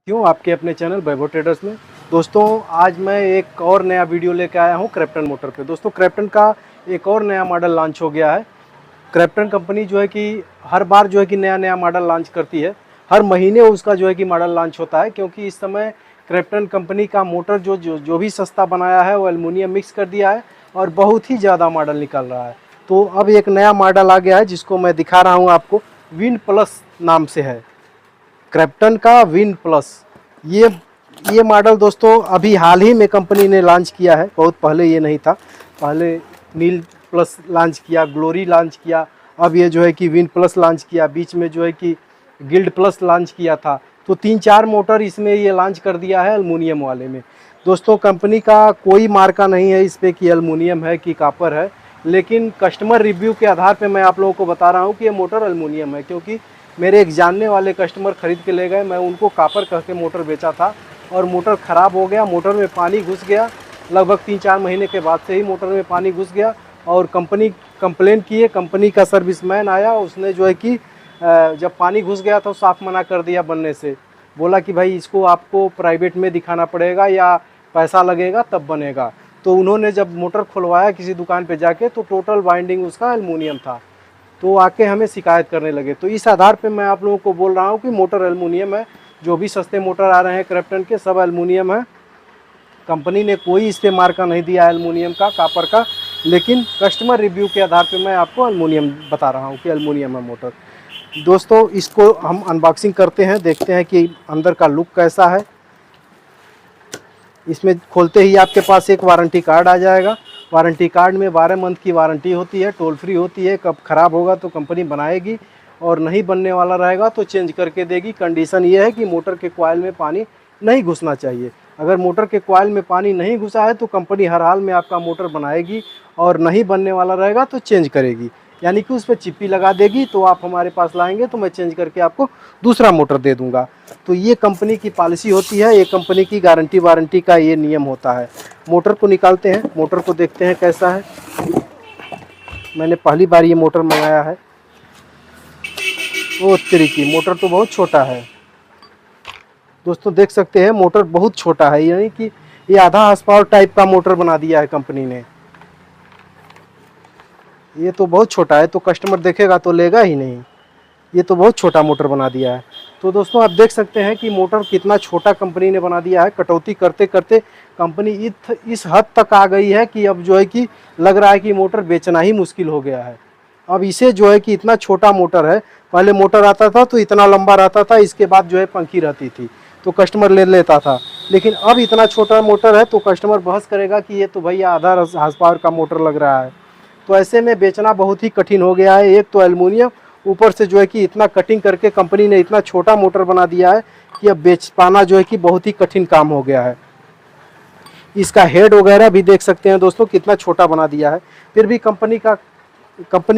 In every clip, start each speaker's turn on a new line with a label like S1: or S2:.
S1: क्यों आपके अपने चैनल वैभव ट्रेडर्स में। दोस्तों आज मैं एक और नया वीडियो लेकर आया हूं क्रैप्टन मोटर पे। दोस्तों क्रैप्टन का एक और नया मॉडल लॉन्च हो गया है। क्रैप्टन कंपनी जो है कि हर बार जो है कि नया नया मॉडल लॉन्च करती है। हर महीने उसका जो है कि मॉडल लॉन्च होता है, क्योंकि इस समय क्रैप्टन कंपनी का मोटर जो भी सस्ता बनाया है वो एल्युमिनियम मिक्स कर दिया है और बहुत ही ज़्यादा मॉडल निकल रहा है। तो अब एक नया मॉडल आ गया है जिसको मैं दिखा रहा हूँ आपको। विन प्लस नाम से है क्रैप्टन का विन प्लस। ये मॉडल दोस्तों अभी हाल ही में कंपनी ने लॉन्च किया है, बहुत पहले ये नहीं था। पहले नील प्लस लॉन्च किया, ग्लोरी लॉन्च किया, अब ये जो है कि विन प्लस लॉन्च किया, बीच में जो है कि गिल्ड प्लस लॉन्च किया था। तो 3-4 मोटर इसमें ये लॉन्च कर दिया है एल्युमिनियम वाले में। दोस्तों कंपनी का कोई मार्का नहीं है इस पर कि एल्युमिनियम है कि कॉपर है, लेकिन कस्टमर रिव्यू के आधार पर मैं आप लोगों को बता रहा हूँ कि ये मोटर एल्युमिनियम है। क्योंकि मेरे एक जानने वाले कस्टमर ख़रीद के ले गए, मैं उनको कॉपर कह के मोटर बेचा था और मोटर ख़राब हो गया, मोटर में पानी घुस गया। लगभग 3-4 महीने के बाद से ही मोटर में पानी घुस गया और कंपनी कंप्लेन किए। कंपनी का सर्विसमैन आया, उसने जो है कि जब पानी घुस गया तो साफ मना कर दिया बनने से। बोला कि भाई इसको आपको प्राइवेट में दिखाना पड़ेगा या पैसा लगेगा तब बनेगा। तो उन्होंने जब मोटर खुलवाया किसी दुकान पे जाके तो टोटल वाइंडिंग उसका एल्युमिनियम था। तो आके हमें शिकायत करने लगे। तो इस आधार पे मैं आप लोगों को बोल रहा हूँ कि मोटर एल्युमिनियम है। जो भी सस्ते मोटर आ रहे हैं क्रैप्टन के सब एल्युमिनियम है। कंपनी ने कोई इस पर मार्का नहीं दिया एल्युमिनियम का, कॉपर का, लेकिन कस्टमर रिव्यू के आधार पे मैं आपको एल्युमिनियम बता रहा हूँ कि एल्युमिनियम है मोटर। दोस्तों इसको हम अनबॉक्सिंग करते हैं, देखते हैं कि अंदर का लुक कैसा है। इसमें खोलते ही आपके पास एक वारंटी कार्ड आ जाएगा। वारंटी कार्ड में 12 मंथ की वारंटी होती है, टोल फ्री होती है। कब ख़राब होगा तो कंपनी बनाएगी और नहीं बनने वाला रहेगा तो चेंज करके देगी। कंडीशन ये है कि मोटर के कॉइल में पानी नहीं घुसना चाहिए। अगर मोटर के कॉइल में पानी नहीं घुसा है तो कंपनी हर हाल में आपका मोटर बनाएगी और नहीं बनने वाला रहेगा तो चेंज करेगी, यानी कि उस पर चिप्पी लगा देगी। तो आप हमारे पास लाएंगे तो मैं चेंज करके आपको दूसरा मोटर दे दूंगा। तो ये कंपनी की पॉलिसी होती है, ये कंपनी की गारंटी वारंटी का ये नियम होता है। मोटर को निकालते हैं, मोटर को देखते हैं कैसा है। मैंने पहली बार ये मोटर मंगाया है। ओ तरीकी, मोटर तो बहुत छोटा है। दोस्तों देख सकते हैं मोटर बहुत छोटा है, यानी कि ये आधा हार्स पावर टाइप का मोटर बना दिया है कंपनी ने। ये तो बहुत छोटा है, तो कस्टमर देखेगा तो लेगा ही नहीं। ये तो बहुत छोटा मोटर बना दिया है। तो दोस्तों आप देख सकते हैं कि मोटर कितना छोटा कंपनी ने बना दिया है। कटौती करते करते कंपनी इस हद तक आ गई है कि अब जो है कि लग रहा है कि मोटर बेचना ही मुश्किल हो गया है। अब इसे जो है कि इतना छोटा मोटर है, पहले मोटर आता था तो इतना लंबा रहता था, इसके बाद जो है पंखी रहती थी तो कस्टमर ले लेता था। लेकिन अब इतना छोटा मोटर है तो कस्टमर बहस करेगा कि ये तो भैया आधा हार्स पावर का मोटर लग रहा है। तो ऐसे में बेचना बहुत ही कठिन हो गया है। एक तो एल्युमिनियम, ऊपर से जो है कि इतना कटिंग करके कंपनी ने इतना छोटा मोटर बना दिया है कि अब बेच पाना जो है कि बहुत ही कठिन काम हो गया है। इसका हेड वगैरह भी देख सकते हैं दोस्तों कितना छोटा बना दिया है। फिर भी कंपनी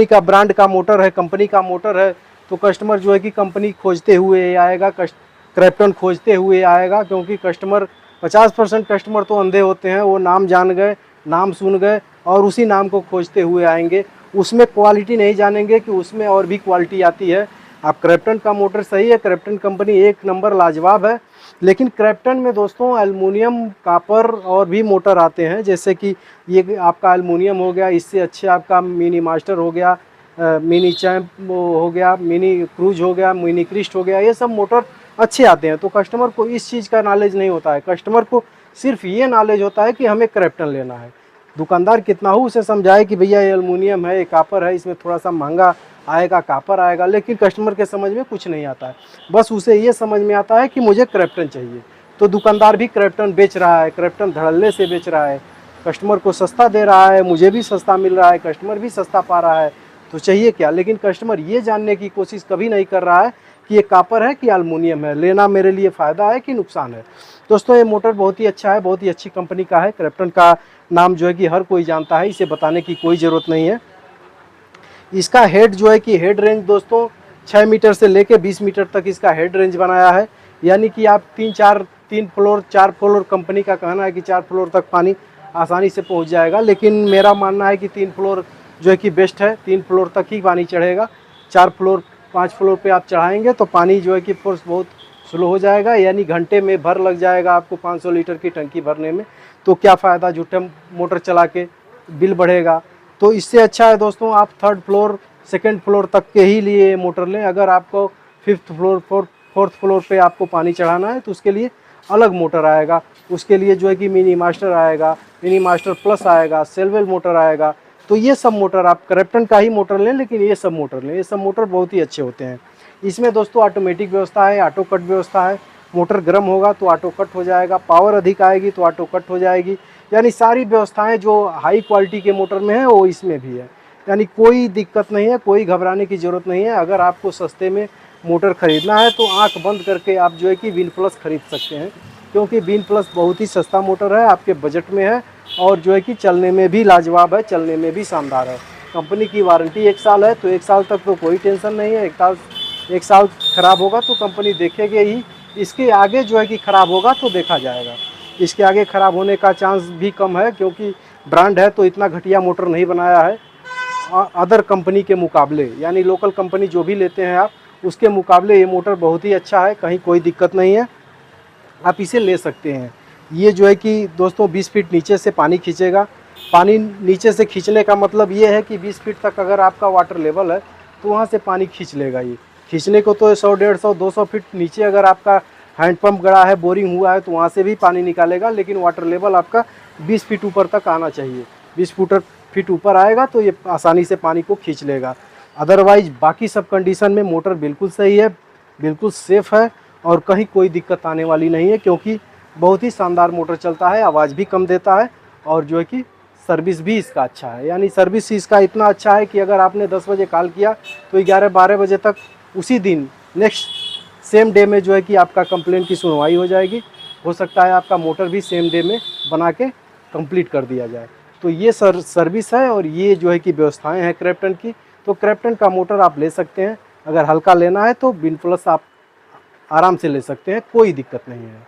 S1: का ब्रांड का मोटर है, कंपनी का मोटर है, तो कस्टमर जो है कि कंपनी खोजते हुए आएगा, क्रैप्टन खोजते हुए आएगा। क्योंकि कस्टमर 50% कस्टमर तो अंधे होते हैं, वो नाम जान गए, नाम सुन गए और उसी नाम को खोजते हुए आएंगे। उसमें क्वालिटी नहीं जानेंगे कि उसमें और भी क्वालिटी आती है। आप क्रैप्टन का मोटर सही है, क्रैप्टन कंपनी एक नंबर लाजवाब है। लेकिन क्रैप्टन में दोस्तों एल्युमिनियम, कॉपर और भी मोटर आते हैं, जैसे कि ये आपका एल्युमिनियम हो गया, इससे अच्छे आपका मिनी मास्टर हो गया, मिनी चैम्प हो गया, मिनी क्रूज हो गया, मिनी क्रिस्ट हो गया। ये सब मोटर अच्छे आते हैं। तो कस्टमर को इस चीज़ का नॉलेज नहीं होता है, कस्टमर को सिर्फ ये नॉलेज होता है कि हमें क्रैप्टन लेना है। दुकानदार कितना हो उसे समझाए कि भैया ये एल्युमिनियम है, ये कॉपर है, इसमें थोड़ा सा महंगा आएगा, कॉपर आएगा, लेकिन कस्टमर के समझ में कुछ नहीं आता है। बस उसे ये समझ में आता है कि मुझे क्रैप्टन चाहिए। तो दुकानदार भी क्रैप्टन बेच रहा है, क्रैप्टन धड़ल्ले से बेच रहा है, कस्टमर को सस्ता दे रहा है, मुझे भी सस्ता मिल रहा है, कस्टमर भी सस्ता पा रहा है। तो चाहिए क्या? लेकिन कस्टमर ये जानने की कोशिश कभी नहीं कर रहा है कि ये कॉपर है कि एल्युमिनियम है, लेना मेरे लिए फ़ायदा है कि नुकसान है। दोस्तों ये मोटर बहुत ही अच्छा है, बहुत ही अच्छी कंपनी का है। क्रैप्टन का नाम जो है कि हर कोई जानता है, इसे बताने की कोई ज़रूरत नहीं है। इसका हेड जो है कि हेड रेंज दोस्तों 6 मीटर से लेके 20 मीटर तक इसका हेड रेंज बनाया है। यानी कि आप 3 फ्लोर 4 फ्लोर, कंपनी का कहना है कि 4 फ्लोर तक पानी आसानी से पहुंच जाएगा, लेकिन मेरा मानना है कि 3 फ्लोर जो है कि बेस्ट है। 3 फ्लोर तक ही पानी चढ़ेगा। 4 फ्लोर 5 फ्लोर पे आप चढ़ाएंगे तो पानी जो है कि फोर्स बहुत स्लो हो जाएगा, यानी घंटे में भर लग जाएगा आपको 500 लीटर की टंकी भरने में। तो क्या फ़ायदा झूठे मोटर चला के, बिल बढ़ेगा। तो इससे अच्छा है दोस्तों आप 3rd फ्लोर 2nd फ्लोर तक के ही लिए मोटर लें। अगर आपको 5th फ्लोर 4th फ्लोर पे आपको पानी चढ़ाना है तो उसके लिए अलग मोटर आएगा। उसके लिए जो है कि मिनी मास्टर आएगा, मिनी मास्टर प्लस आएगा, सेलवेल मोटर आएगा। तो ये सब मोटर आप क्रैप्टन का ही मोटर लें, लेकिन ये सब मोटर लें, ये सब मोटर बहुत ही अच्छे होते हैं। इसमें दोस्तों ऑटोमेटिक व्यवस्था है, ऑटो कट व्यवस्था है। मोटर गर्म होगा तो ऑटो कट हो जाएगा, पावर अधिक आएगी तो ऑटो कट हो जाएगी। यानी सारी व्यवस्थाएं जो हाई क्वालिटी के मोटर में है वो इसमें भी है। यानी कोई दिक्कत नहीं है, कोई घबराने की ज़रूरत नहीं है। अगर आपको सस्ते में मोटर ख़रीदना है तो आंख बंद करके आप जो है कि विन प्लस ख़रीद सकते हैं, क्योंकि विन प्लस बहुत ही सस्ता मोटर है, आपके बजट में है और जो है कि चलने में भी लाजवाब है, चलने में भी शानदार है। कंपनी की वारंटी 1 साल है, तो 1 साल तक तो कोई टेंशन नहीं है। 1 साल ख़राब होगा तो कंपनी देखेगी ही। इसके आगे जो है कि ख़राब होगा तो देखा जाएगा। इसके आगे ख़राब होने का चांस भी कम है, क्योंकि ब्रांड है तो इतना घटिया मोटर नहीं बनाया है अदर कंपनी के मुकाबले। यानी लोकल कंपनी जो भी लेते हैं आप, उसके मुकाबले ये मोटर बहुत ही अच्छा है, कहीं कोई दिक्कत नहीं है, आप इसे ले सकते हैं। ये जो है कि दोस्तों 20 फीट नीचे से पानी खींचेगा। पानी नीचे से खींचने का मतलब ये है कि 20 फीट तक अगर आपका वाटर लेवल है तो वहाँ से पानी खींच लेगा। ये खींचने को तो 100, 150, 200 फीट नीचे अगर आपका हैंड पंप गड़ा है, बोरिंग हुआ है, तो वहाँ से भी पानी निकालेगा, लेकिन वाटर लेवल आपका 20 फीट ऊपर तक आना चाहिए। 20 फीट ऊपर आएगा तो ये आसानी से पानी को खींच लेगा। अदरवाइज बाकी सब कंडीशन में मोटर बिल्कुल सही है, बिल्कुल सेफ़ है और कहीं कोई दिक्कत आने वाली नहीं है, क्योंकि बहुत ही शानदार मोटर चलता है, आवाज़ भी कम देता है और जो है कि सर्विस भी इसका अच्छा है। यानी सर्विस इसका इतना अच्छा है कि अगर आपने 10 बजे कॉल किया तो 11-12 बजे तक उसी दिन नेक्स्ट सेम डे में जो है कि आपका कंप्लेंट की सुनवाई हो जाएगी। हो सकता है आपका मोटर भी सेम डे में बना के कंप्लीट कर दिया जाए। तो ये सर्विस है और ये जो है कि व्यवस्थाएं हैं क्रैप्टन की। तो क्रैप्टन का मोटर आप ले सकते हैं। अगर हल्का लेना है तो विन प्लस आप आराम से ले सकते हैं, कोई दिक्कत नहीं है।